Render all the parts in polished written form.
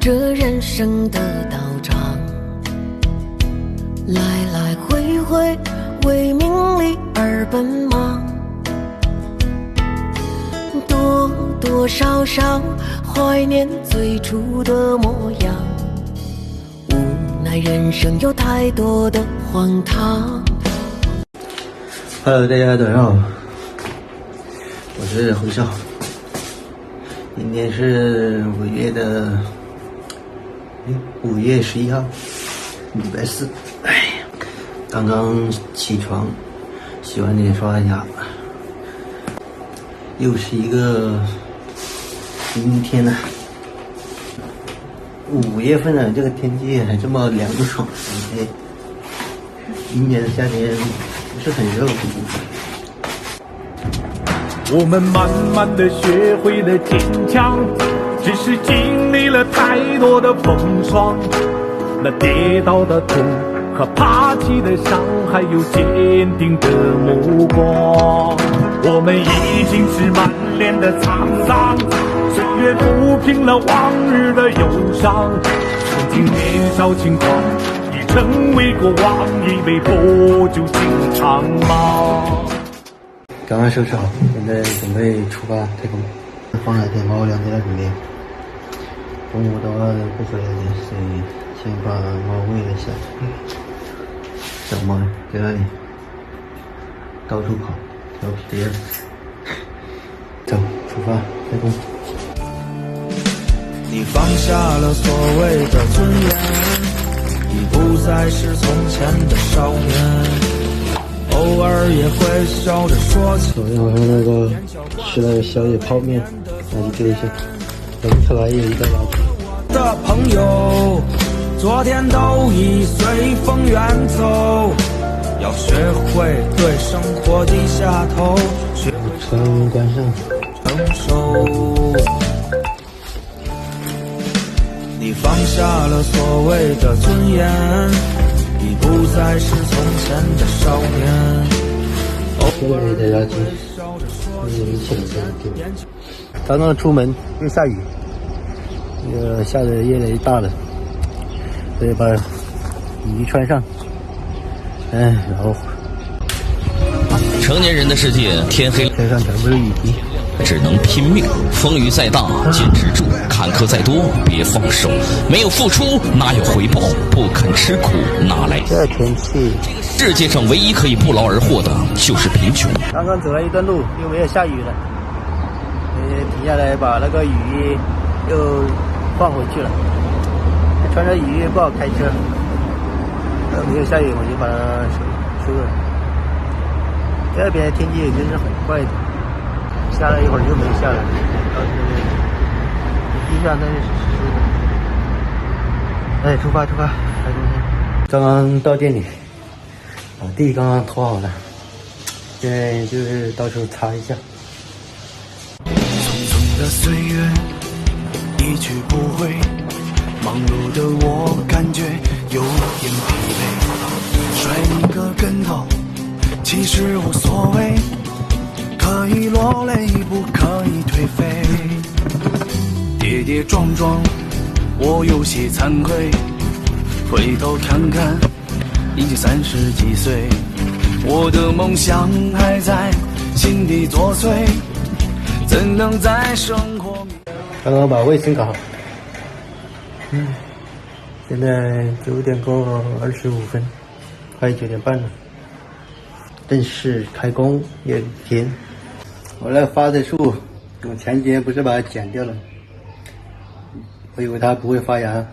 这人生的道场，来来回回为名利而奔忙，多多少少怀念最初的模样，无奈人生有太多的荒唐。Hello， 大家早上好，我是侯笑。今天是5月11号，礼拜四。刚刚起床，洗完脸刷完牙，又是一个阴天呐。5月份了，这个天气还这么凉爽，而且今年的夏天不是很热。我们慢慢地学会了坚强，只是经历了太多的风霜，那跌倒的痛和爬起的伤，还有坚定的目光。我们已经是满脸的沧桑，岁月抚平了往日的忧伤，曾经年少轻狂已成为过往，一杯破酒情长吗？刚刚收拾好，现在准备出发太空。放了天猫2天的时间，中午的话不回来的，所以先把猫喂了下去。小猫在那里到处跑，调皮的样子。走，出发太空。你放下了所谓的尊严，已不再是从前的少年。偶尔也会笑着说起昨天晚上那个吃了宵夜泡面，拿去丢一下，后来有一个老婆的朋友，昨天都已随风远走，要学会对生活低下头，学窗关上成熟。你放下了所谓的尊严，已不再是从前的少年。现在在垃圾，刚刚出门又下雨，下的越来越大了，所以把雨衣穿上，然后成年人的世界，天黑身上全部是雨滴，只能拼命，风雨再大坚持住，坎坷再多别放手，没有付出哪有回报，不肯吃苦哪来。这天气，世界上唯一可以不劳而获的就是贫穷。刚刚走了一段路，又没有下雨了，停下来把那个雨衣又放回去了。穿着雨衣不好开车，没有下雨我就把它收了。这边天气也真是很怪的，下了一会儿就没下了，地上都是湿的。出发！刚刚到店里，地刚刚拖好了，现在就是到时候擦一下。匆匆的岁月一去不回，忙碌的我感觉有点疲惫，摔一个跟头其实无所谓，可以落泪不可以颓废，跌跌撞撞我有些惭愧，回头看看已经30几岁，我的梦想还在心底作祟，怎能在生活刚刚把卫生搞好，现在9点过25分，快9点半了，正式开工也1天。我那花的树，我前几天不是把它剪掉了，我以为它不会发芽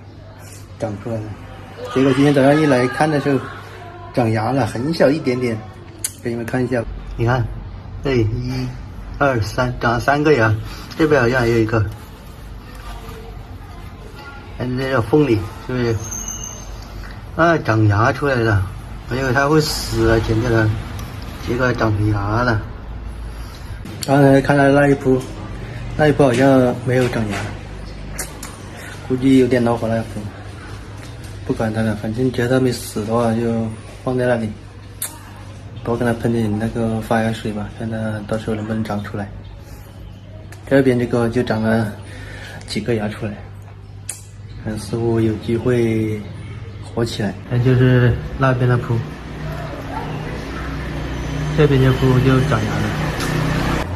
长出来了，结果今天早上一来看的时候长芽了，很小一点点，给你们看一下。你看，这里1、2、3长了3个芽，这边好像还有一个，看这个缝里是不是？长芽出来了，我以为它会死了，剪掉它，结果长芽了。刚才看到那一棵好像没有长芽，估计有点恼火了，不管它了，反正只要它没死的话就放在那里，多给它喷点那个发芽水吧，看它到时候能不能长出来。这边这个就长了几个芽出来，看似乎有机会火起来。那就是那边的铺，这边的铺就长芽了。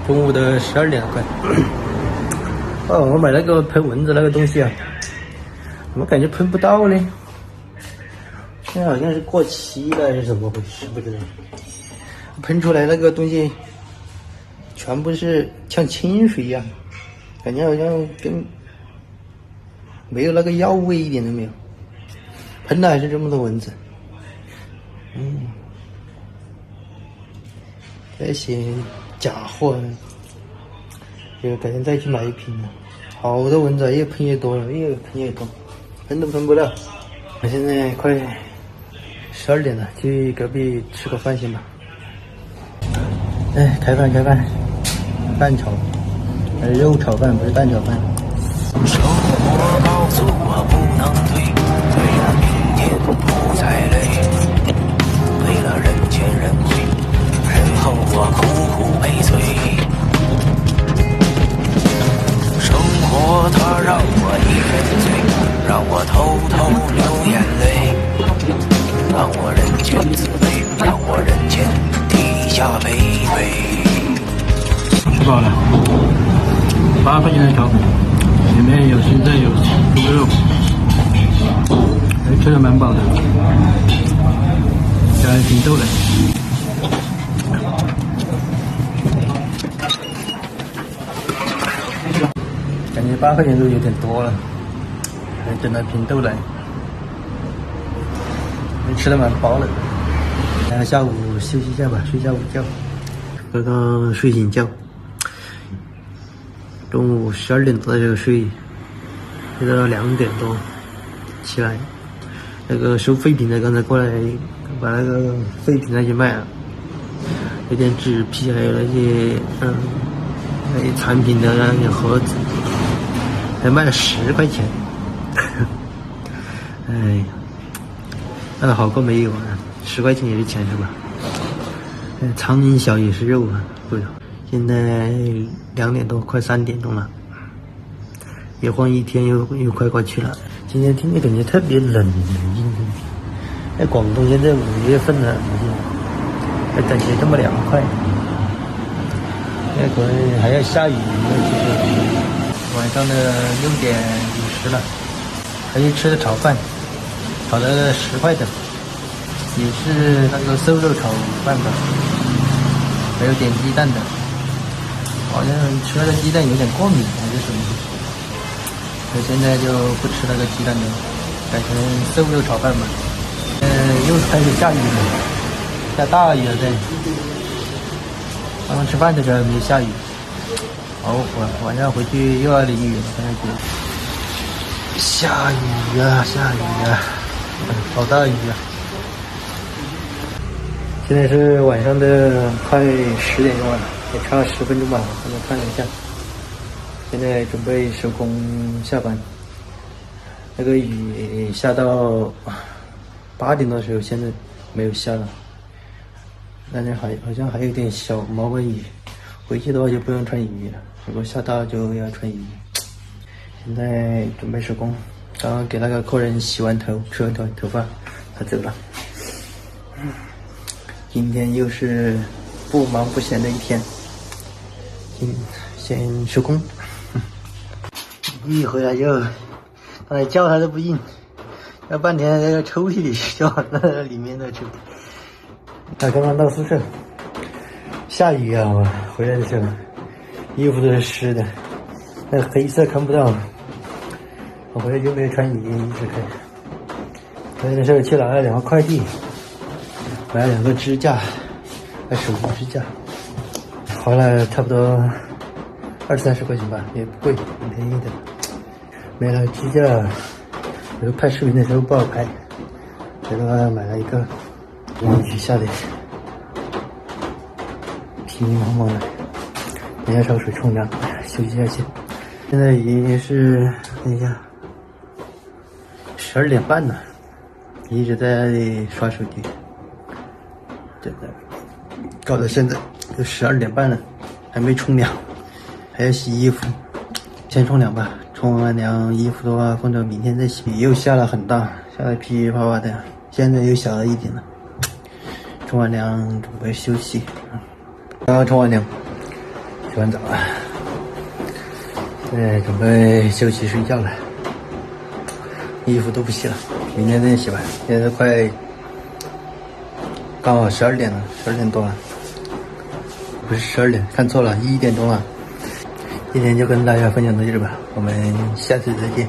中午的12点快。哦，我买那个喷蚊子那个东西啊，怎么感觉喷不到呢？现在好像是过期了还是怎么回事？不知道。喷出来那个东西全部是像清水一样，感觉好像跟没有那个药味一点都没有。喷的还是这么多蚊子。这些假货，就改天再去买一瓶了。好多蚊子，越喷越多了，越喷越多，喷都喷不了。我现在快12点了，去隔壁吃个饭先吧。哎，开饭，蛋炒，肉炒饭不是蛋炒饭。生活告诉我不能退，为了明天不再累，为了人前人后，人后我苦苦陪随。生活它让我一人醉，让我偷偷流眼泪，让我人间自卑，让我人间低下卑微。吃饱了，8块钱的炒粉，里面有青菜有猪肉，还吃得蛮饱的，加一瓶豆奶。感觉8块钱都有点多了，还整了瓶豆奶，吃得蛮饱了。然后下午休息一下吧，睡下午觉，刚刚睡醒觉。中午12点多的时候睡到2点多起来。那个收废品的刚才过来把那个废品那些卖了，有点纸皮，还有那些那些产品的那些盒子，还卖了10块钱。哎呀，那好过没有啊，10块钱也是钱是吧？苍蝇小也是肉啊，对。现在2点多，快3点钟了，也晃一天又快过去了。今天天气感觉特别冷，在广东现在5月份了，还感觉这么凉快。可能还要下雨。晚上的6点50了，还去吃的炒饭，炒了10块的，也是那个瘦肉炒饭吧，还有点鸡蛋的。好像吃那个鸡蛋有点过敏还是什么，所以现在就不吃那个鸡蛋了，改成瘦肉炒饭吧。又开始下雨了，下大雨了在。刚刚吃饭的时候没下雨，好晚上回去又要淋雨了，现在觉得下雨啊，好大雨啊！现在是晚上的快10点钟了。也差了10分钟吧，我刚才看了一下，现在准备收工下班。那个雨下到8点多的时候，现在没有下了，但是好像还有点小毛毛雨。回去的话就不用穿雨衣了，如果下大就要穿雨衣。现在准备收工，刚刚给那个客人洗完头、吹完头发，他走了。今天又是不忙不闲的一天。先收工，一回来就，刚才叫他都不应，要半天在抽屉里叫，那里面的抽。他刚刚到宿舍，下雨啊！我回来的时候，衣服都是湿的，那黑色看不到。我回来就没有穿雨衣，一直开。回来的时候去拿了2个快递，买了2个支架，还手机支架。花了差不多20-30块钱吧，也不贵，很便宜的。买了支架，有时候拍视频的时候不好拍，所以的话买了一个。雨下的乒乒乓乓的，等一下烧水冲凉，休息一下先。现在已经是等一下12点半了，一直在刷手机，真的搞到现在都12点半了，还没冲凉，还要洗衣服。先冲凉吧，冲完凉，衣服的话放到明天再洗。又下了很大，下得噼里啪啦的，现在又小了一点了。冲完凉准备休息。刚刚冲完凉，洗完澡了，准备休息睡觉了。衣服都不洗了，明天再洗吧。现在刚好12点了，12点多了，不是12点，看错了，1点钟了。今天就跟大家分享到这里吧，我们下次再见。